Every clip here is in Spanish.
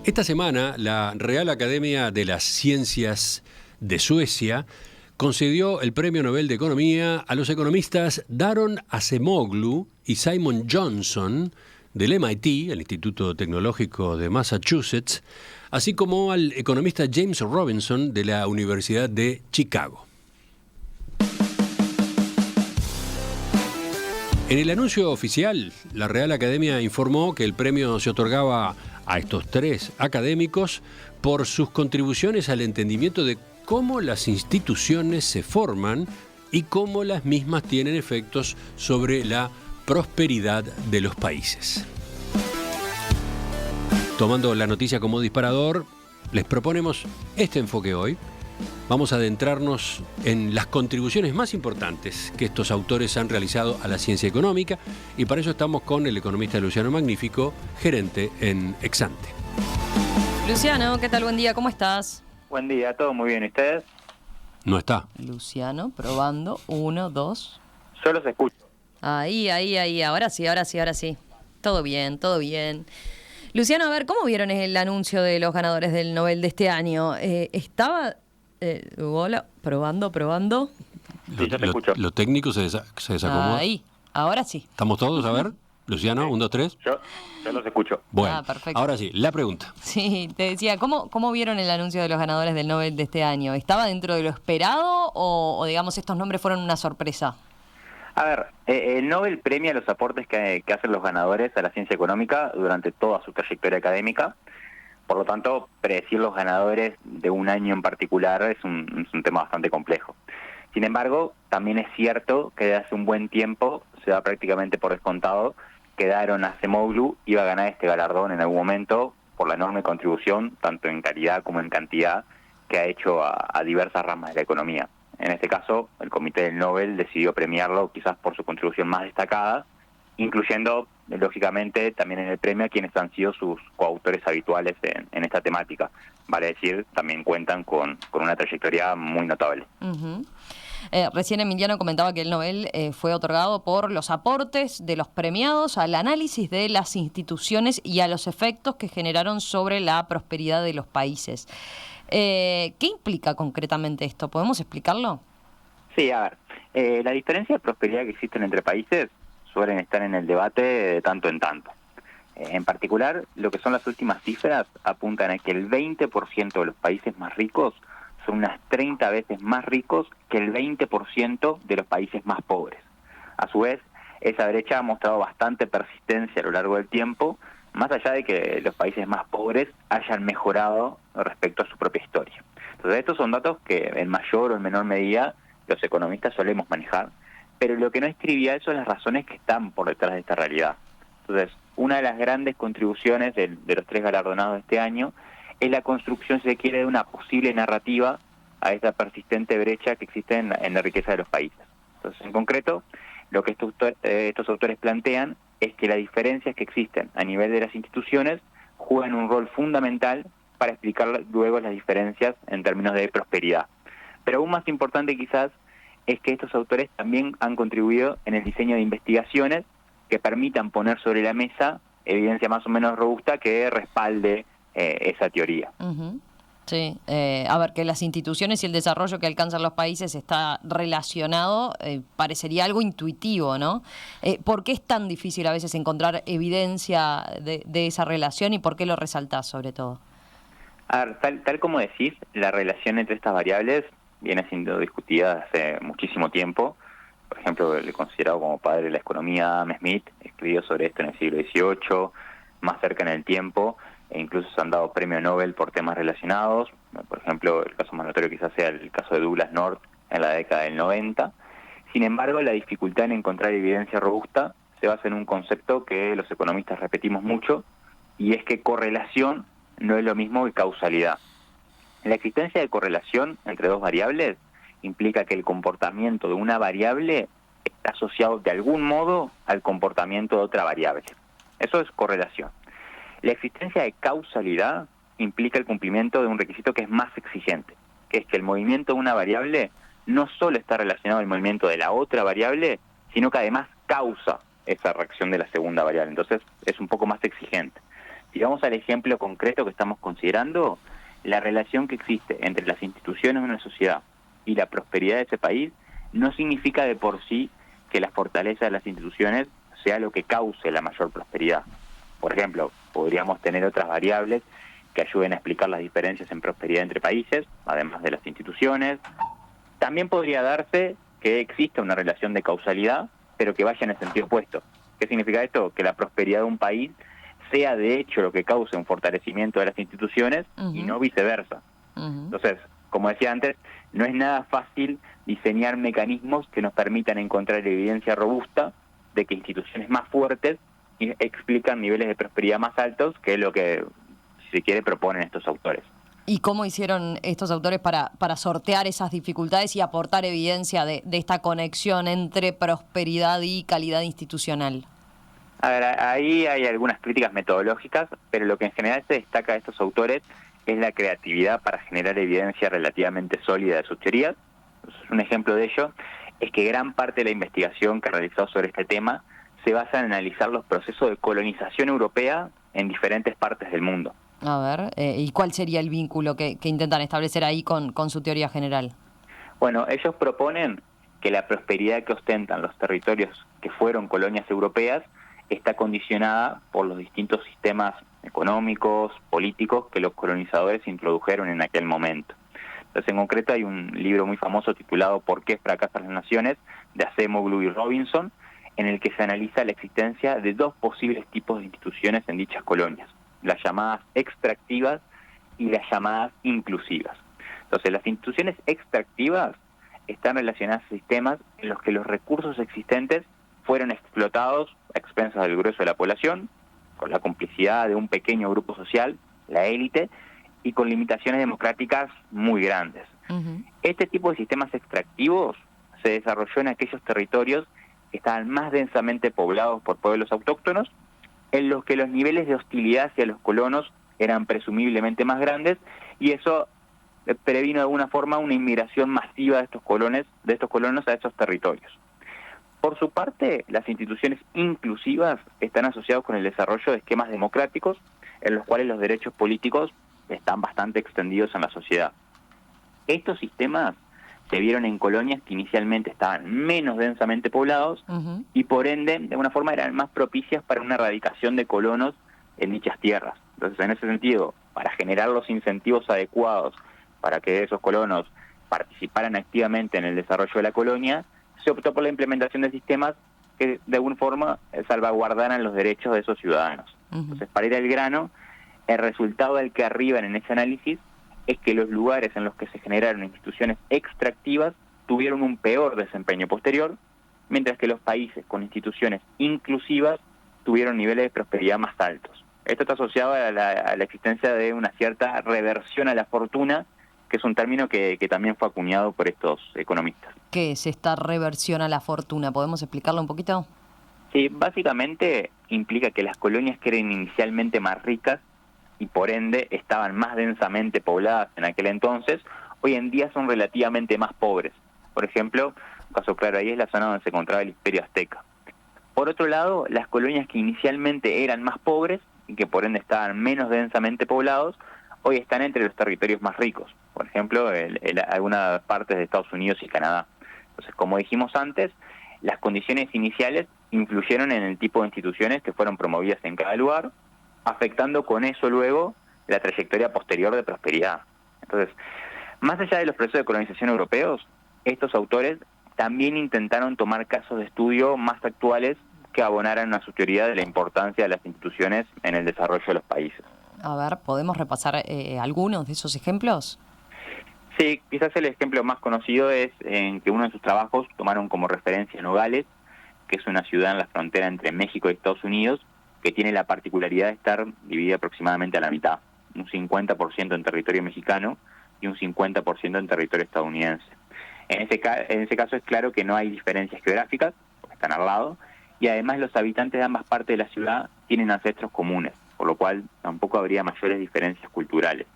Esta semana, la Real Academia de las Ciencias de Suecia concedió el Premio Nobel de Economía a los economistas Daron Acemoglu y Simon Johnson del MIT, el Instituto Tecnológico de Massachusetts, así como al economista James Robinson de la Universidad de Chicago. En el anuncio oficial, la Real Academia informó que el premio se otorgaba a estos tres académicos por sus contribuciones al entendimiento de cómo las instituciones se forman y cómo las mismas tienen efectos sobre la prosperidad de los países. Tomando la noticia como disparador, les proponemos este enfoque hoy. Vamos a adentrarnos en las contribuciones más importantes que estos autores han realizado a la ciencia económica, y para eso estamos con el economista Luciano Magnífico, gerente en Exante. Luciano, ¿qué tal? Buen día, ¿cómo estás? Buen día, todo muy bien, ¿y ustedes? No está. Luciano, probando, 1, 2. Yo los escucho. Ahí, ahora sí. Todo bien. Luciano, a ver, ¿cómo vieron el anuncio de los ganadores del Nobel de este año? Estaba... hola, probando. Sí, yo te escucho. Lo técnico se desacomoda. Ahí, ahora sí. ¿Estamos todos? A ver, Luciano, 1, 2, 3. Yo los escucho. Bueno, perfecto. ahora sí, la pregunta. Sí, te decía, ¿cómo vieron el anuncio de los ganadores del Nobel de este año? ¿Estaba dentro de lo esperado o digamos, estos nombres fueron una sorpresa? A ver, el Nobel premia los aportes que hacen los ganadores a la ciencia económica durante toda su trayectoria académica. Por lo tanto, predecir los ganadores de un año en particular es un tema bastante complejo. Sin embargo, también es cierto que desde hace un buen tiempo se da prácticamente por descontado que Daron Acemoglu iba a ganar este galardón en algún momento por la enorme contribución, tanto en calidad como en cantidad, que ha hecho a diversas ramas de la economía. En este caso, el Comité del Nobel decidió premiarlo quizás por su contribución más destacada, incluyendo, lógicamente, también en el premio a quienes han sido sus coautores habituales en esta temática. Vale decir, también cuentan con una trayectoria muy notable. Uh-huh. Recién Emiliano comentaba que el Nobel fue otorgado por los aportes de los premiados al análisis de las instituciones y a los efectos que generaron sobre la prosperidad de los países. ¿Qué implica concretamente esto? ¿Podemos explicarlo? Sí, a ver, la diferencia de prosperidad que existen entre países suelen estar en el debate de tanto en tanto. En particular, lo que son las últimas cifras apuntan a que el 20% de los países más ricos son unas 30 veces más ricos que el 20% de los países más pobres. A su vez, esa brecha ha mostrado bastante persistencia a lo largo del tiempo, más allá de que los países más pobres hayan mejorado respecto a su propia historia. Entonces, estos son datos que en mayor o en menor medida los economistas solemos manejar, pero lo que no es trivial son las razones que están por detrás de esta realidad. Entonces, una de las grandes contribuciones de los tres galardonados de este año es la construcción, si se quiere, de una posible narrativa a esta persistente brecha que existe en la riqueza de los países. Entonces, en concreto, lo que estos autores plantean es que las diferencias que existen a nivel de las instituciones juegan un rol fundamental para explicar luego las diferencias en términos de prosperidad. Pero aún más importante quizás es que estos autores también han contribuido en el diseño de investigaciones que permitan poner sobre la mesa evidencia más o menos robusta que respalde esa teoría. Uh-huh. Sí, a ver, que las instituciones y el desarrollo que alcanzan los países está relacionado, parecería algo intuitivo, ¿no? ¿Por qué es tan difícil a veces encontrar evidencia de esa relación y por qué lo resaltás sobre todo? A ver, tal como decís, la relación entre estas variables viene siendo discutida hace muchísimo tiempo. Por ejemplo, el considerado como padre de la economía, Adam Smith, escribió sobre esto en el siglo XVIII, más cerca en el tiempo, e incluso se han dado premio Nobel por temas relacionados. Por ejemplo, el caso más notorio quizás sea el caso de Douglas North en la década del 90. Sin embargo, la dificultad en encontrar evidencia robusta se basa en un concepto que los economistas repetimos mucho, y es que correlación no es lo mismo que causalidad. La existencia de correlación entre dos variables implica que el comportamiento de una variable está asociado de algún modo al comportamiento de otra variable. Eso es correlación. La existencia de causalidad implica el cumplimiento de un requisito que es más exigente, que es que el movimiento de una variable no solo está relacionado al movimiento de la otra variable, sino que además causa esa reacción de la segunda variable. Entonces es un poco más exigente. Si vamos al ejemplo concreto que estamos considerando, la relación que existe entre las instituciones de una sociedad y la prosperidad de ese país no significa de por sí que la fortaleza de las instituciones sea lo que cause la mayor prosperidad. Por ejemplo, podríamos tener otras variables que ayuden a explicar las diferencias en prosperidad entre países, además de las instituciones. También podría darse que exista una relación de causalidad, pero que vaya en el sentido opuesto. ¿Qué significa esto? Que la prosperidad de un país sea de hecho lo que cause un fortalecimiento de las instituciones y no viceversa. Entonces, como decía antes, no es nada fácil diseñar mecanismos que nos permitan encontrar evidencia robusta de que instituciones más fuertes explican niveles de prosperidad más altos, que es lo que, si se quiere, proponen estos autores. ¿Y cómo hicieron estos autores para sortear esas dificultades y aportar evidencia de esta conexión entre prosperidad y calidad institucional? A ver, ahí hay algunas críticas metodológicas, pero lo que en general se destaca de estos autores es la creatividad para generar evidencia relativamente sólida de sus teorías. Entonces, un ejemplo de ello es que gran parte de la investigación que ha realizado sobre este tema se basa en analizar los procesos de colonización europea en diferentes partes del mundo. A ver, ¿y cuál sería el vínculo que intentan establecer ahí con su teoría general? Bueno, ellos proponen que la prosperidad que ostentan los territorios que fueron colonias europeas está condicionada por los distintos sistemas económicos, políticos que los colonizadores introdujeron en aquel momento. Entonces, en concreto, hay un libro muy famoso titulado ¿Por qué fracasan las naciones?, de Acemoglu y Robinson, en el que se analiza la existencia de dos posibles tipos de instituciones en dichas colonias, las llamadas extractivas y las llamadas inclusivas. Entonces, las instituciones extractivas están relacionadas a sistemas en los que los recursos existentes fueron explotados a expensas del grueso de la población, con la complicidad de un pequeño grupo social, la élite, y con limitaciones democráticas muy grandes. Este tipo de sistemas extractivos se desarrolló en aquellos territorios que estaban más densamente poblados por pueblos autóctonos, en los que los niveles de hostilidad hacia los colonos eran presumiblemente más grandes, y eso previno de alguna forma una inmigración masiva de estos colonos a esos territorios. Por su parte, las instituciones inclusivas están asociadas con el desarrollo de esquemas democráticos en los cuales los derechos políticos están bastante extendidos en la sociedad. Estos sistemas se vieron en colonias que inicialmente estaban menos densamente poblados y por ende, de alguna forma, eran más propicias para una erradicación de colonos en dichas tierras. Entonces, en ese sentido, para generar los incentivos adecuados para que esos colonos participaran activamente en el desarrollo de la colonia, se optó por la implementación de sistemas que de alguna forma salvaguardaran los derechos de esos ciudadanos. Entonces, para ir al grano, el resultado del que arriban en ese análisis es que los lugares en los que se generaron instituciones extractivas tuvieron un peor desempeño posterior, mientras que los países con instituciones inclusivas tuvieron niveles de prosperidad más altos. Esto está asociado a la existencia de una cierta reversión a la fortuna, que es un término que también fue acuñado por estos economistas. ¿Qué es esta reversión a la fortuna? ¿Podemos explicarlo un poquito? Sí, básicamente implica que las colonias que eran inicialmente más ricas y por ende estaban más densamente pobladas en aquel entonces, hoy en día son relativamente más pobres. Por ejemplo, un caso claro ahí es la zona donde se encontraba el Imperio Azteca. Por otro lado, las colonias que inicialmente eran más pobres y que por ende estaban menos densamente poblados, hoy están entre los territorios más ricos. Por ejemplo, algunas partes de Estados Unidos y Canadá. Entonces, como dijimos antes, las condiciones iniciales influyeron en el tipo de instituciones que fueron promovidas en cada lugar, afectando con eso luego la trayectoria posterior de prosperidad. Entonces, más allá de los procesos de colonización europeos, estos autores también intentaron tomar casos de estudio más actuales que abonaran a su teoría de la importancia de las instituciones en el desarrollo de los países. A ver, ¿podemos repasar algunos de esos ejemplos? Sí, quizás el ejemplo más conocido es en que uno de sus trabajos tomaron como referencia Nogales, que es una ciudad en la frontera entre México y Estados Unidos, que tiene la particularidad de estar dividida aproximadamente a la mitad, un 50% en territorio mexicano y un 50% en territorio estadounidense. En ese caso es claro que no hay diferencias geográficas, porque están al lado, y además los habitantes de ambas partes de la ciudad tienen ancestros comunes, por lo cual tampoco habría mayores diferencias culturales.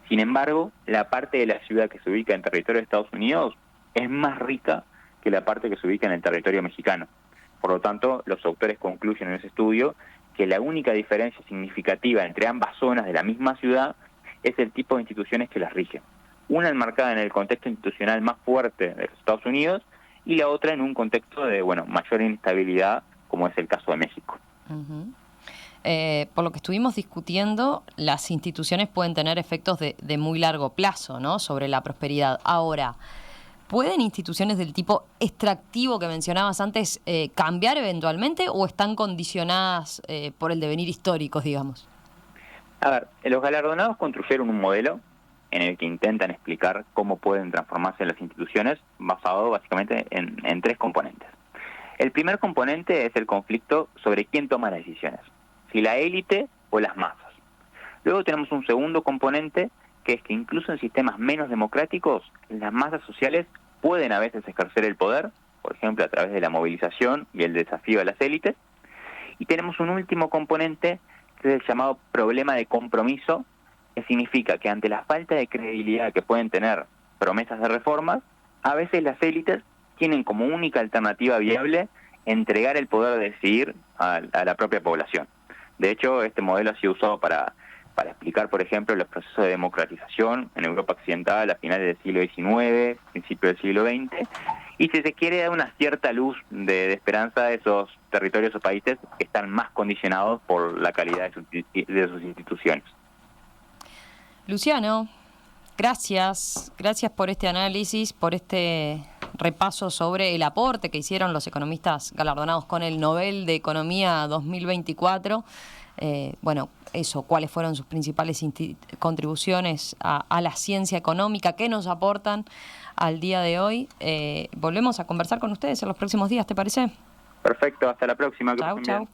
Sin embargo, la parte de la ciudad que se ubica en territorio de Estados Unidos es más rica que la parte que se ubica en el territorio mexicano. Por lo tanto, los autores concluyen en ese estudio que la única diferencia significativa entre ambas zonas de la misma ciudad es el tipo de instituciones que las rigen. Una enmarcada en el contexto institucional más fuerte de los Estados Unidos y la otra en un contexto de mayor inestabilidad, como es el caso de México. Uh-huh. Por lo que estuvimos discutiendo, las instituciones pueden tener efectos de muy largo plazo, ¿no?, sobre la prosperidad. Ahora, ¿pueden instituciones del tipo extractivo que mencionabas antes cambiar eventualmente o están condicionadas por el devenir histórico, digamos? A ver, los galardonados construyeron un modelo en el que intentan explicar cómo pueden transformarse las instituciones, basado básicamente en 3 componentes. El primer componente es el conflicto sobre quién toma las decisiones, si la élite o las masas. Luego tenemos un segundo componente, que es que incluso en sistemas menos democráticos, las masas sociales pueden a veces ejercer el poder, por ejemplo a través de la movilización y el desafío a las élites. Y tenemos un último componente, que es el llamado problema de compromiso, que significa que ante la falta de credibilidad que pueden tener promesas de reformas, a veces las élites tienen como única alternativa viable entregar el poder de decidir a la propia población. De hecho, este modelo ha sido usado para explicar, por ejemplo, los procesos de democratización en Europa Occidental a finales del siglo XIX, principios del siglo XX, y si se quiere dar una cierta luz de esperanza a esos territorios o países que están más condicionados por la calidad de sus instituciones. Luciano, gracias por este análisis, por este repaso sobre el aporte que hicieron los economistas galardonados con el Nobel de Economía 2024. Cuáles fueron sus principales contribuciones a la ciencia económica, qué nos aportan al día de hoy. Volvemos a conversar con ustedes en los próximos días, ¿te parece? Perfecto, hasta la próxima. Chau, chau.